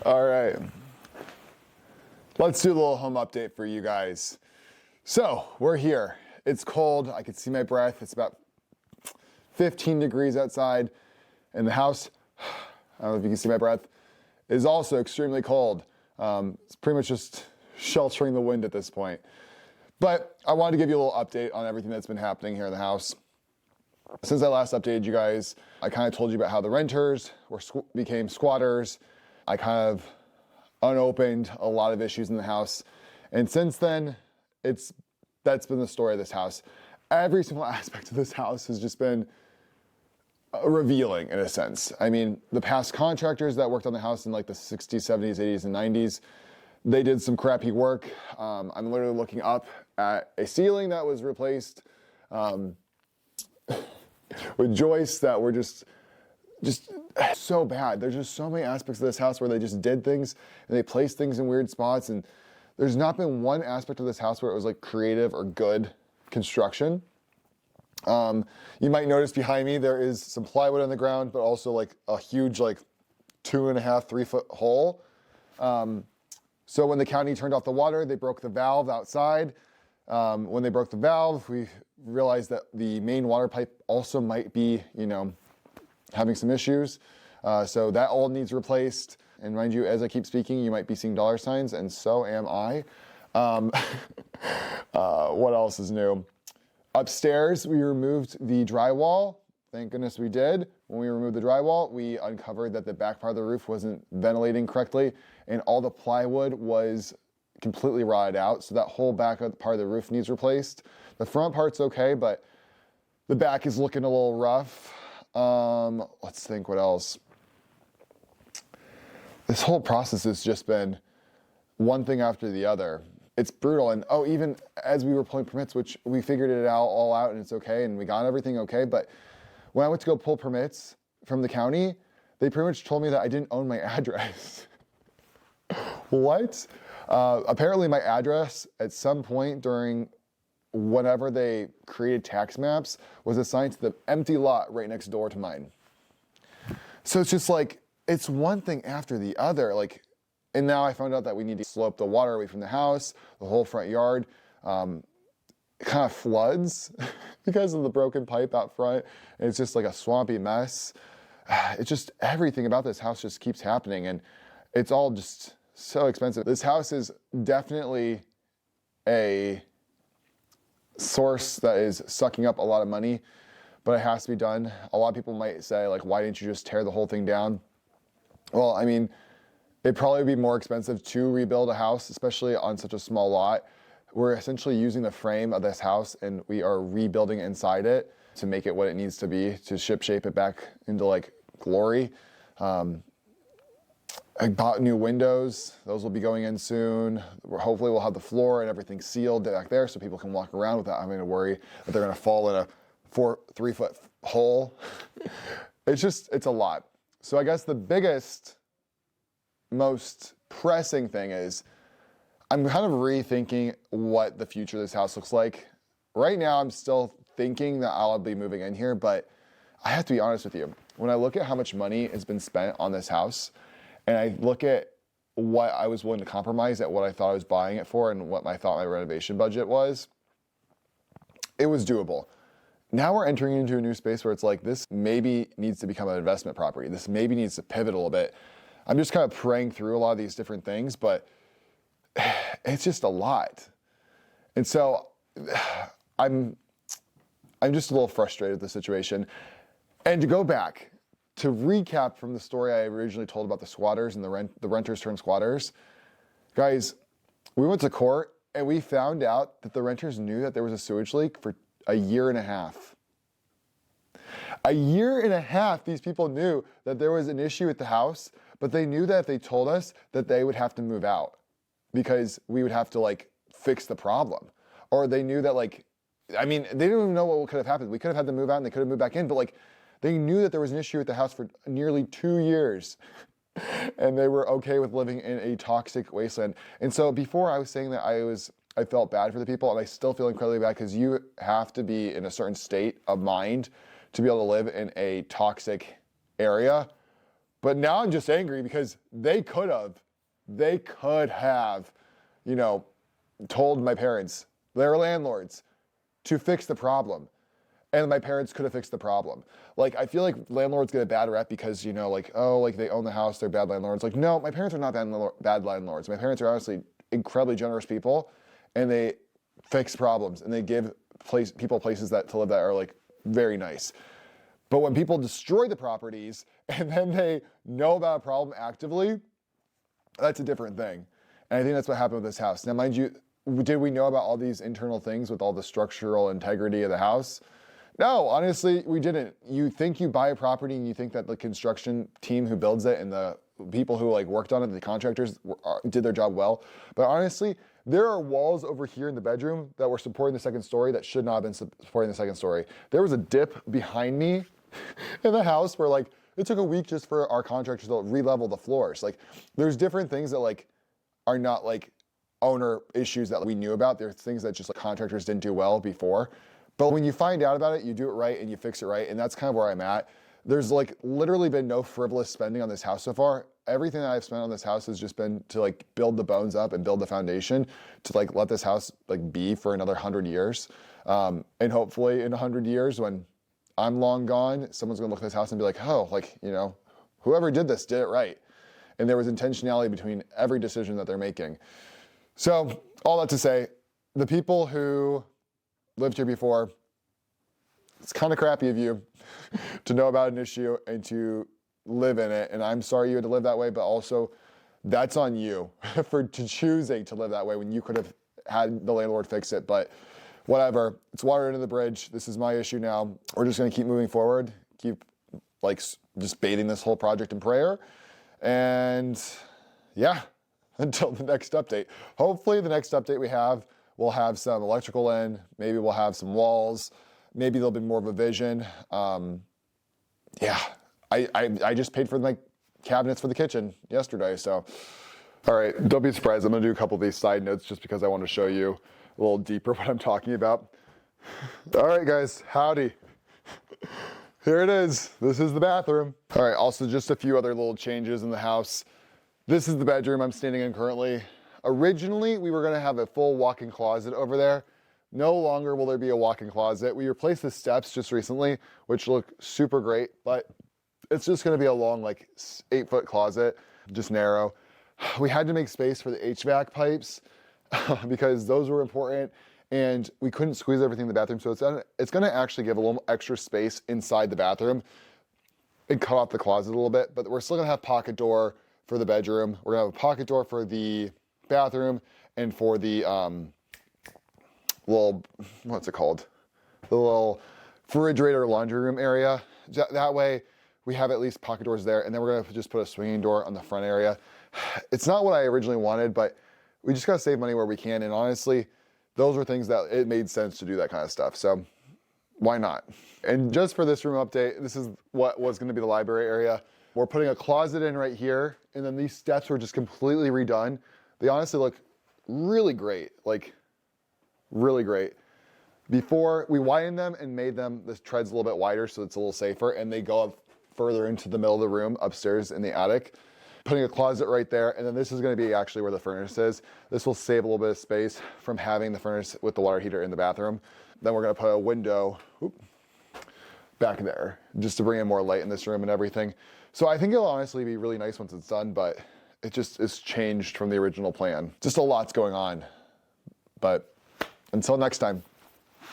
All right. Let's do a little home update for you guys. So we're here. It's cold. I can see my breath. It's about 15 degrees outside. And the house, I don't know if you can see my breath, is also extremely cold. It's pretty much just sheltering the wind at this point. But I wanted to give you a little update on everything that's been happening here in the house. Since I last updated you guys, I kind of told you about how the renters became squatters. I kind of unopened a lot of issues in the house. And since then, that's been the story of this house. Every single aspect of this house has just been revealing in a sense. I mean, the past contractors that worked on the house in like the 60s, 70s, 80s, and 90s, they did some crappy work. I'm literally looking up at a ceiling that was replaced with joists that were just so bad. There's just so many aspects of this house where they just did things and they placed things in weird spots, and there's not been one aspect of this house where it was like creative or good construction. You might notice behind me there is some plywood on the ground, but also like a huge like 2.5, 3 foot hole. So when the county turned off the water, they broke the valve outside. When they broke the valve, we realized that the main water pipe also might be, having some issues. So that all needs replaced. And mind you, as I keep speaking, you might be seeing dollar signs, and so am I. What else is new? Upstairs, we removed the drywall. Thank goodness we did. When we removed the drywall, we uncovered that the back part of the roof wasn't ventilating correctly, and all the plywood was completely rotted out. So that whole back part of the roof needs replaced. The front part's okay, but the back is looking a little rough. Let's think what else. This whole process has just been one thing after the other. It's brutal. And even as we were pulling permits, which we figured it all out and it's okay, and we got everything okay. But when I went to go pull permits from the county, they pretty much told me that I didn't own my address. What? Apparently my address at some point during whenever they created tax maps was assigned to the empty lot right next door to mine. So it's just like, it's one thing after the other. And now I found out that we need to slope the water away from the house. The whole front yard kind of floods because of the broken pipe out front. And it's just like a swampy mess. It's just everything about this house just keeps happening, and it's all just so expensive. This house is definitely a source that is sucking up a lot of money, but it has to be done. A lot of people might say, why didn't you just tear the whole thing down? Well, I mean, it'd probably be more expensive to rebuild a house, especially on such a small lot. We're essentially using the frame of this house and we are rebuilding inside it to make it what it needs to be, to shape it back into glory. I bought new windows. Those will be going in soon. Hopefully we'll have the floor and everything sealed back there so people can walk around without having to worry that they're gonna fall in a 3 foot hole. It's a lot. So I guess the biggest, most pressing thing is I'm kind of rethinking what the future of this house looks like. Right now, I'm still thinking that I'll be moving in here, but I have to be honest with you. When I look at how much money has been spent on this house, and I look at what I was willing to compromise at what I thought I was buying it for and what I thought my renovation budget was, it was doable. Now we're entering into a new space where it's like, this maybe needs to become an investment property. This maybe needs to pivot a little bit. I'm just kind of praying through a lot of these different things, but it's just a lot. And so I'm just a little frustrated with the situation. And to go back, to recap from the story I originally told about the squatters and the renters turned squatters, guys, we went to court and we found out that the renters knew that there was a sewage leak for a year and a half. A year and a half, these people knew that there was an issue at the house, but they knew that if they told us that they would have to move out because we would have to fix the problem. Or they knew that they didn't even know what could have happened. We could have had them move out and they could have moved back in, but they knew that there was an issue at the house for nearly 2 years. And they were okay with living in a toxic wasteland. And so before I was saying that I felt bad for the people, and I still feel incredibly bad because you have to be in a certain state of mind to be able to live in a toxic area. But now I'm just angry because they could have, you know, told my parents, their landlords, to fix the problem. And my parents could have fixed the problem. Like, I feel like landlords get a bad rep because, you know, like, oh, like they own the house, they're bad landlords. Like, no, my parents are not bad landlords. My parents are honestly incredibly generous people, and they fix problems, and they give people places to live that are like very nice. But when people destroy the properties and then they know about a problem actively, that's a different thing. And I think that's what happened with this house. Now, mind you, did we know about all these internal things with all the structural integrity of the house? No, honestly, we didn't. You think you buy a property and you think that the construction team who builds it and the people who like worked on it, the contractors did their job well. But honestly, there are walls over here in the bedroom that were supporting the second story that should not have been supporting the second story. There was a dip behind me in the house where like it took a week just for our contractors to re-level the floors. Like there's different things that like are not like owner issues that we knew about. There's things that just like contractors didn't do well before. But when you find out about it, you do it right and you fix it right. And that's kind of where I'm at. There's like literally been no frivolous spending on this house so far. Everything that I've spent on this house has just been to like build the bones up and build the foundation to like let this house like be for another 100 years. And hopefully in 100 years when I'm long gone, someone's gonna look at this house and be like, oh, like, you know, whoever did this did it right. And there was intentionality between every decision that they're making. So all that to say, the people who lived here before, it's kind of crappy of you to know about an issue and to live in it. And I'm sorry you had to live that way, but also that's on you for choosing to live that way when you could have had the landlord fix it. But whatever, it's water under the bridge. This is my issue now. We're just going to keep moving forward, keep like just baiting this whole project in prayer. And yeah, until the next update. Hopefully the next update we'll have some electrical in, maybe we'll have some walls, maybe there'll be more of a vision. Yeah, I just paid for my cabinets for the kitchen yesterday, so. All right, don't be surprised. I'm gonna do a couple of these side notes just because I want to show you a little deeper what I'm talking about. All right, guys, howdy. Here it is. This is the bathroom. All right, also just a few other little changes in the house. This is the bedroom I'm standing in currently. Originally, we were gonna have a full walk-in closet over there. No longer will there be a walk-in closet. We replaced the steps just recently, which look super great, but it's just gonna be a long, like 8-foot closet, just narrow. We had to make space for the HVAC pipes because those were important and we couldn't squeeze everything in the bathroom. So it's gonna actually give a little extra space inside the bathroom and cut off the closet a little bit, but we're still gonna have pocket door for the bedroom. We're gonna have a pocket door for the bathroom and for the little, what's it called? The little refrigerator laundry room area. That way we have at least pocket doors there, and then we're gonna just put a swinging door on the front area. It's not what I originally wanted, but we just gotta save money where we can, and honestly, those were things that it made sense to do that kind of stuff, so why not? And just for this room update, this is what was gonna be the library area. We're putting a closet in right here, and then these steps were just completely redone. They honestly look really great, like really great. Before we widened them and made them, the treads a little bit wider so it's a little safer, and they go up further into the middle of the room upstairs in the attic. Putting a closet right there, and then this is gonna be actually where the furnace is. This will save a little bit of space from having the furnace with the water heater in the bathroom. Then we're gonna put a window back there, just to bring in more light in this room and everything. So I think it'll honestly be really nice once it's done, but it just is changed from the original plan. Just a lot's going on. But until next time.